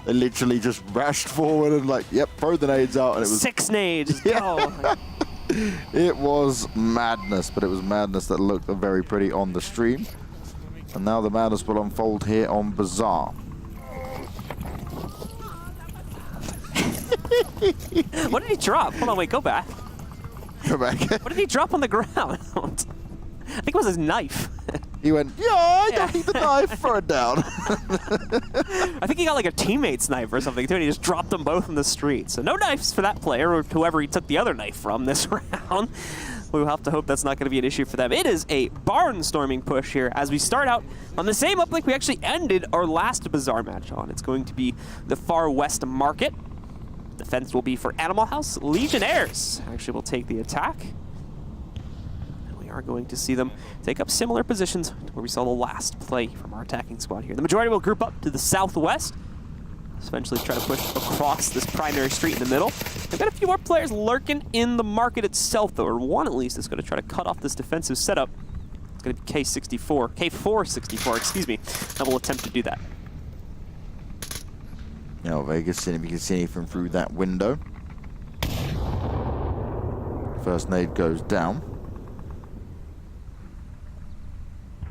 They literally just rushed forward and like, yep, throw the nades out. And it was 6 nades. Yeah. It was madness, but it was madness that looked very pretty on the stream. And now the madness will unfold here on Bazaar. What did he drop? Hold on, wait, go back. Go back. What did he drop on the ground? I think it was his knife. He went, yeah, I don't need the knife, throw it down. I think he got like a teammate's knife or something too, and he just dropped them both in the street. So no knives for that player or whoever he took the other knife from this round. We'll have to hope that's not going to be an issue for them. It is a barnstorming push here as we start out on the same uplink we actually ended our last Bazaar match on. It's going to be the Far West Market. Defense will be for Animal House. Legionnaires actually will take the attack. We are going to see them take up similar positions to where we saw the last play from our attacking squad here. The majority will group up to the southwest, eventually try to push across this primary street in the middle. They've got a few more players lurking in the market itself, though, or one at least is going to try to cut off this defensive setup. It's going to be K464, excuse me, that will attempt to do that. Now Vegas, see if you can see anything through that window. First nade goes down.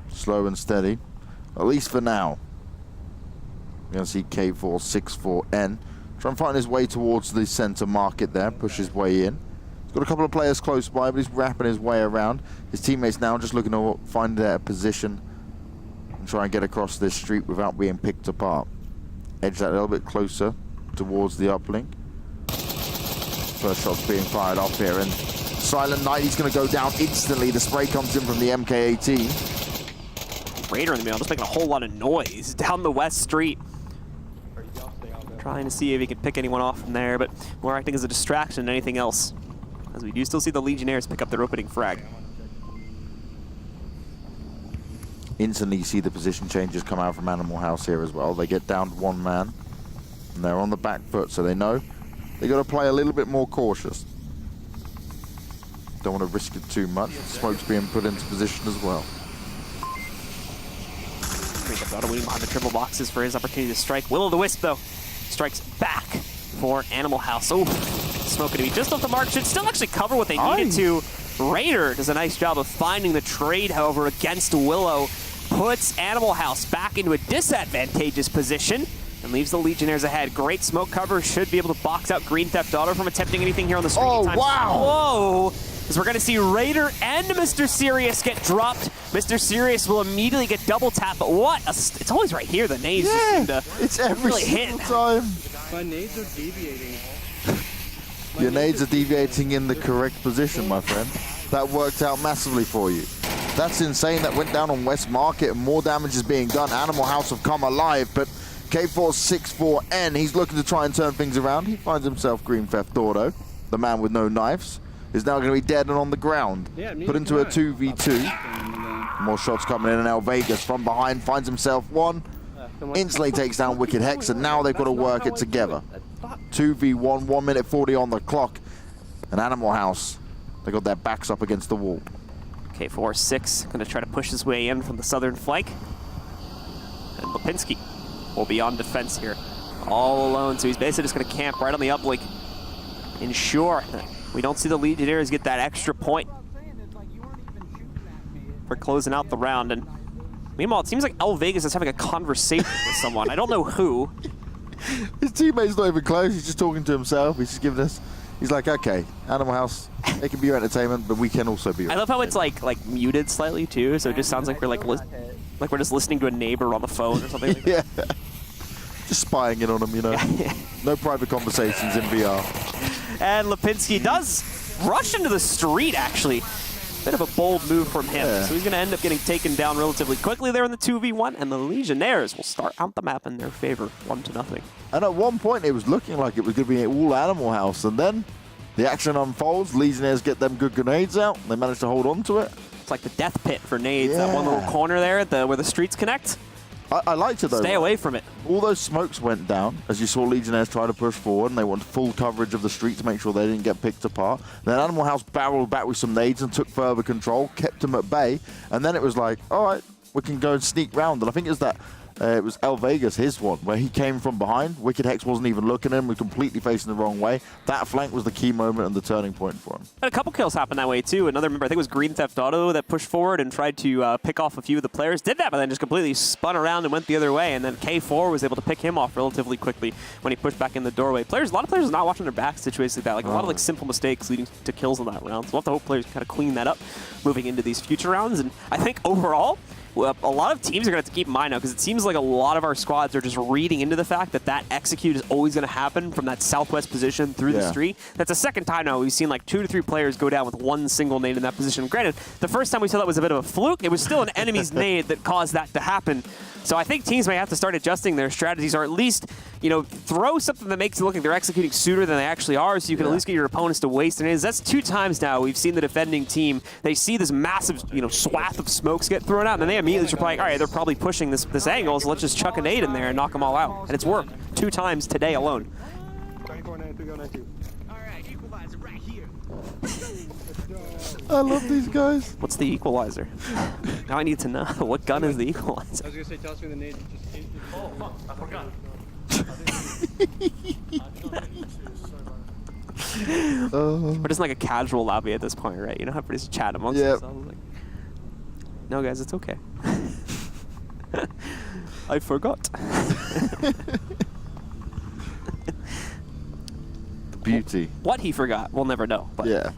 Slow and steady, at least for now. We're going to see K464N try and find his way towards the center market there, push his way in. He's got a couple of players close by, but he's wrapping his way around. His teammates now just looking to find their position and try and get across this street without being picked apart. Edge that a little bit closer towards the uplink. First shot's being fired off here, and Silent Knight, he's going to go down instantly. The spray comes in from the MK18. Raider in the middle, just making a whole lot of noise down the west street. Trying to see if he can pick anyone off from there, but more acting as a distraction than anything else, as we do still see the Legionnaires pick up their opening frag. Instantly you see the position changes come out from Animal House here as well. They get down to 1 man, and they're on the back foot, so they know they got to play a little bit more cautious. Don't want to risk it too much. Smoke's being put into position as well. Waiting behind the triple boxes for his opportunity to strike. Will-o'-the-Wisp, though, strikes back for Animal House. Oh, Smoke going to be just off the mark. Should still actually cover what they needed to. Raider does a nice job of finding the trade, however, against Willow. Puts Animal House back into a disadvantageous position and leaves the Legionnaires ahead. Great smoke cover. Should be able to box out Green Theft Auto from attempting anything here on the screen. Oh, wow. Whoa. As we're going to see Raider and Mr. Serious get dropped. Mr. Serious will immediately get double tapped, but what? It's always right here. The nades just seem to it's every really single hit. time. My nades are deviating. Your nades are deviating in the correct position, my friend. That worked out massively for you. That's insane. That went down on West Market and more damage is being done. Animal House have come alive, but K464N, he's looking to try and turn things around. He finds himself Green Theft Auto. The man with no knives is now going to be dead and on the ground. Yeah, put into a 2v2. More shots coming in, and El Vegas from behind finds himself 1. Instantly takes down Wicked Hex, and now they've got to work it together. 2v1, 1 minute 40 on the clock. And Animal House, they got their backs up against the wall. K4-6 going to try to push his way in from the southern flank. And Lipinski will be on defense here, all alone. So he's basically just going to camp right on the uplink. Ensure that we don't see the Legionnaires get that extra point for closing out the round. And meanwhile, it seems like El Vegas is having a conversation with someone. I don't know who. His teammate's not even close. He's just talking to himself. He's just giving us. He's like, okay, Animal House, it can be your entertainment, but we can also be your I love how it's like muted slightly too, so it just sounds like we're like we're just listening to a neighbor on the phone or something. Like yeah. Just spying in on him, you know. No private conversations in VR. And Lipinski does rush into the street, actually. Bit of a bold move from him. Yeah. So he's going to end up getting taken down relatively quickly there in the 2v1, and the Legionnaires will start out the map in their favor, 1-0. And at one point, it was looking like it was going to be all Animal House, and then the action unfolds. Legionnaires get them good grenades out. They manage to hold on to it. It's like the death pit for nades, that one little corner there at where the streets connect. I liked it, though. Stay away from it. All those smokes went down as you saw Legionnaires try to push forward, and they wanted full coverage of the street to make sure they didn't get picked apart. Then Animal House barreled back with some nades and took further control, kept them at bay, and then it was like, all right, we can go and sneak round. And I think it was that It was El Vegas, his one, where he came from behind. Wicked Hex wasn't even looking at him, was completely facing the wrong way. That flank was the key moment and the turning point for him. And a couple kills happened that way too. Another member, I think it was Green Theft Auto, that pushed forward and tried to pick off a few of the players. Did that, but then just completely spun around and went the other way. And then K4 was able to pick him off relatively quickly when he pushed back in the doorway. A lot of players are not watching their backs situations like that. Like a lot of like simple mistakes leading to kills in that round. So we'll have to hope players kind of clean that up moving into these future rounds. And I think overall, a lot of teams are going to have to keep in mind now because it seems like a lot of our squads are just reading into the fact that that execute is always going to happen from that southwest position through the street. That's the second time now we've seen like 2 to 3 players go down with one single nade in that position. Granted, the first time we saw that was a bit of a fluke. It was still an enemy's nade that caused that to happen. So I think teams may have to start adjusting their strategies, or at least, you know, throw something that makes it look like they're executing sooner than they actually are, so you can at least get your opponents to waste their nades. That's 2 times now we've seen the defending team. They see this massive, you know, swath of smokes get thrown out, and then they immediately reply, all right, they're probably pushing this angle, so let's just chuck a nade in there and knock them all out. And it's worked 2 times today alone. I love these guys. What's the equalizer? Now I need to know. What gun is the equalizer? I was gonna say, toss me the nade. Oh, fuck, I forgot. We're just like a casual lobby at this point, right? You know how everybody's just chat amongst themselves. Like, no, guys, it's okay. I forgot. The beauty. What he forgot, we'll never know. But Yeah.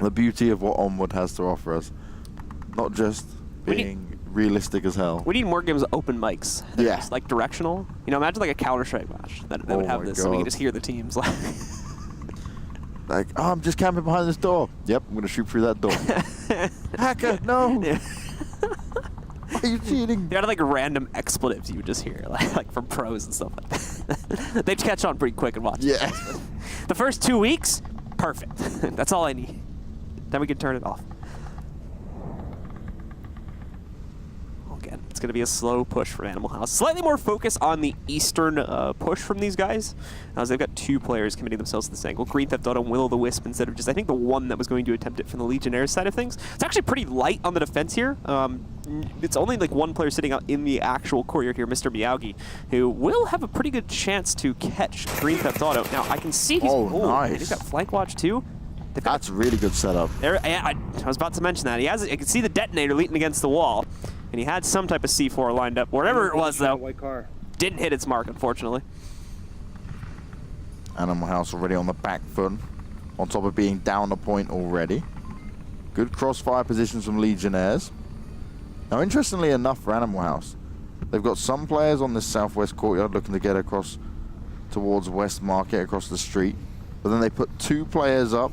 The beauty of what Onward has to offer us. Not just being realistic as hell. we need more games with open mics. That are Yeah. just, like directional. You know, imagine like a Counter-Strike match that would have my this, so we God. can just hear the teams. Like, oh, I'm just camping behind this door. Yep, I'm going to shoot through that door. Hacker, no! Yeah. Why are you cheating? They had like random expletives you would just hear, like from pros and stuff like that. They'd catch on pretty quick and watch. Yeah. The first 2 weeks, perfect. That's all I need. Then we can turn it off. Again, it's going to be a slow push for Animal House. Slightly more focus on the eastern push from these guys, as they've got 2 players committing themselves to this angle. Green Theft Auto and Will-o'-the-Wisp instead of just, I think, the one that was going to attempt it from the Legionnaires side of things. It's actually pretty light on the defense here. It's only like 1 player sitting out in the actual courtyard here, Mr. Miyagi, who will have a pretty good chance to catch Green Theft Auto. Now, I can see he's... nice. He's got flank watch, too. That's a really good setup. I was about to mention that. I can see the detonator leaning against the wall, and he had some type of C4 lined up. Wherever it was, though, White car. didn't hit its mark, unfortunately. Animal House already on the back foot, on top of being down a point already. Good crossfire positions from Legionnaires. Now, interestingly enough for Animal House, they've got some players on this southwest courtyard looking to get across towards West Market, across the street. But then they put 2 players up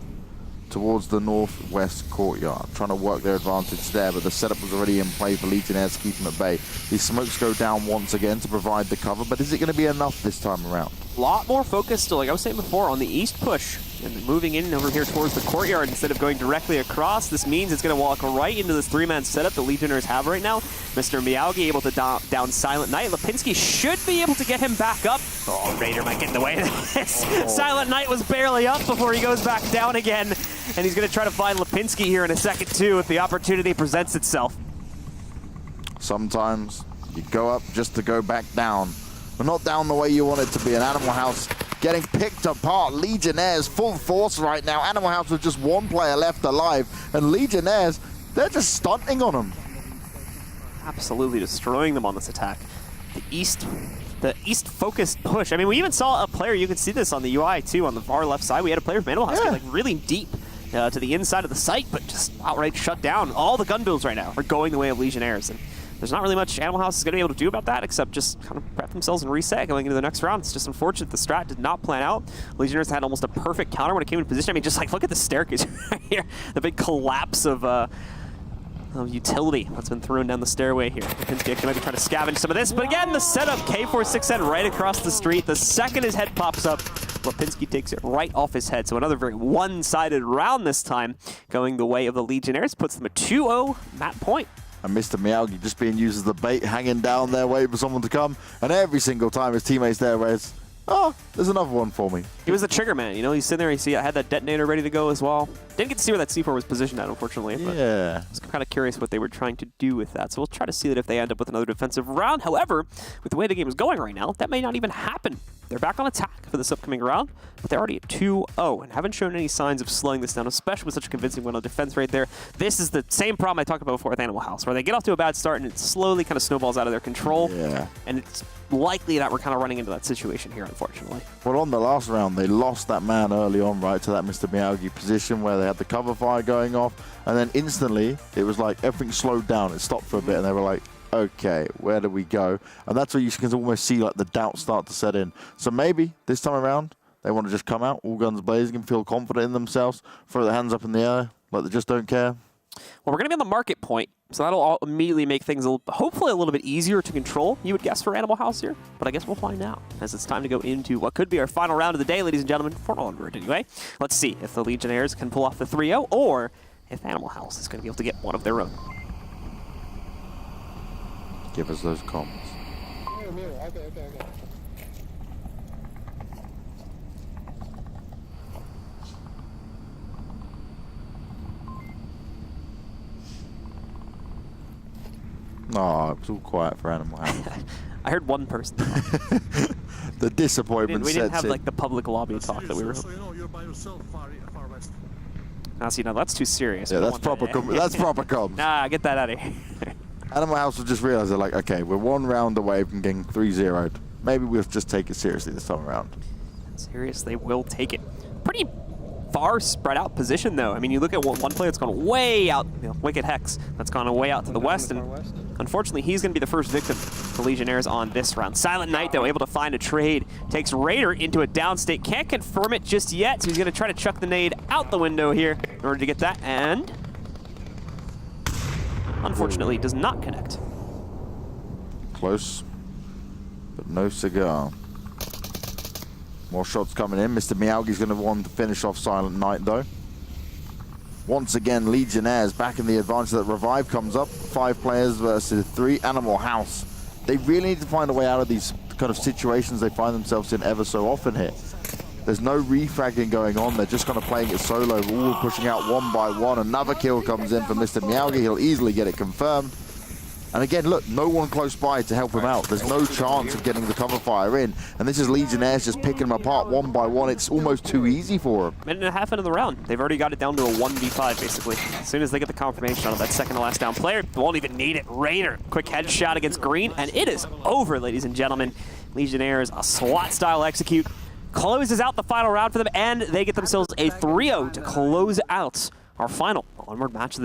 towards the northwest courtyard, trying to work their advantage there, but the setup was already in play for Legionnaires to keep them at bay. These smokes go down once again to provide the cover, but is it going to be enough this time around? A lot more focus still, like I was saying before, on the east push. And moving in over here towards the courtyard instead of going directly across. This means it's going to walk right into this 3-man setup the Legionnaires have right now. Mr. Miyagi able to down Silent Knight. Lipinski should be able to get him back up. Oh, Raider might get in the way of this. Silent Knight was barely up before he goes back down again. And he's going to try to find Lipinski here in a second, too, if the opportunity presents itself. Sometimes you go up just to go back down, but not down the way you want it to be. An Animal House getting picked apart. Legionnaires full force right now. Animal House with just 1 player left alive, and Legionnaires, they're just stunting on them. Absolutely destroying them on this attack. The east-focused push. I mean, we even saw a player, you could see this on the UI too, on the far left side. We had a player from Animal House get like really deep to the inside of the site, but just outright shut down. All the gun builds right now are going the way of Legionnaires, and there's not really much Animal House is going to be able to do about that except just kind of prep themselves and reset going into the next round. It's just unfortunate the strat did not plan out. Legionnaires had almost a perfect counter when it came into position. I mean, just like look at the staircase right here. The big collapse of utility that's been thrown down the stairway here. Lipinski might be trying to scavenge some of this, but again, the setup, K46N right across the street. The second his head pops up, Lipinski takes it right off his head. So another very one-sided round this time, going the way of the Legionnaires, puts them at 2-0 match point. And Mr. Miyagi just being used as the bait, hanging down there, waiting for someone to come. And every single time his teammates there, where it's, Oh, there's another one for me. He was the trigger man, you know. He's sitting there. You see, I had that detonator ready to go as well. Didn't get to see where that C4 was positioned at, unfortunately. But Yeah. I was kind of curious what they were trying to do with that. So we'll try to see that if they end up with another defensive round. However, with the way the game is going right now, that may not even happen. They're back on attack for this upcoming round, but they're already at 2-0 and haven't shown any signs of slowing this down, especially with such a convincing win on defense right there. This is the same problem I talked about before with Animal House, where they get off to a bad start and it slowly kind of snowballs out of their control. Yeah. And it's likely that we're kind of running into that situation here, unfortunately. Well, on the last round, they lost that man early on, right, to that Mr. Miyagi position where they had the cover fire going off, and then instantly, it was like everything slowed down. It stopped for a bit, and they were like, okay, where do we go? And that's where you can almost see like the doubt start to set in. So maybe this time around, they want to just come out, all guns blazing, and feel confident in themselves, throw their hands up in the air, like they just don't care. Well, we're going to be on the market point, so that'll all immediately make things hopefully a little bit easier to control, you would guess, for Animal House here. But I guess we'll find out as it's time to go into what could be our final round of the day, ladies and gentlemen, for Onward anyway. Let's see if the Legionnaires can pull off the 3-0 or if Animal House is going to be able to get one of their own. Give us those comms. Okay. Oh, it was all quiet for Animal House. I heard one person. The disappointment we didn't sets have in. like the public lobby talk that we were. So you know you're by yourself far west. Now, see, no, that's too serious. Yeah, We that's don't want proper. that. That's proper comms. Nah, get that out of here. Animal House will just realize they're like, okay, we're one round away from getting 3-0'd. Maybe we'll just take it seriously this time around. Serious, they will take it. Pretty far spread out position, though. I mean, you look at one player that's gone way out, Wicked Hex, that's gone way out to the west, and unfortunately, he's going to be the first victim for Legionnaires on this round. Silent Knight, though, able to find a trade, takes Raider into a downstate. Can't confirm it just yet, so he's going to try to chuck the nade out the window here in order to get that, and unfortunately, does not connect. Close, but no cigar. More shots coming in. Mr. Miyagi's going to want to finish off Silent Knight, though. Once again, Legionnaires back in the advantage. That revive comes up. 5 players versus 3. Animal House. They really need to find a way out of these kind of situations they find themselves in ever so often here. There's no refragging going on. They're just kind of playing it solo, all pushing out one by one. Another kill comes in for Mr. Miyagi. He'll easily get it confirmed. And again, look, no one close by to help him out. There's no chance of getting the cover fire in. And this is Legionnaires just picking them apart one by one. It's almost too easy for them. Minute and a half into the round. They've already got it down to a 1v5, basically. As soon as they get the confirmation on that second to last down player, won't even need it. Raider, quick headshot against Green, and it is over, ladies and gentlemen. Legionnaires, a SWAT-style execute, closes out the final round for them, and they get themselves a 3-0 to close out our final Onward match of the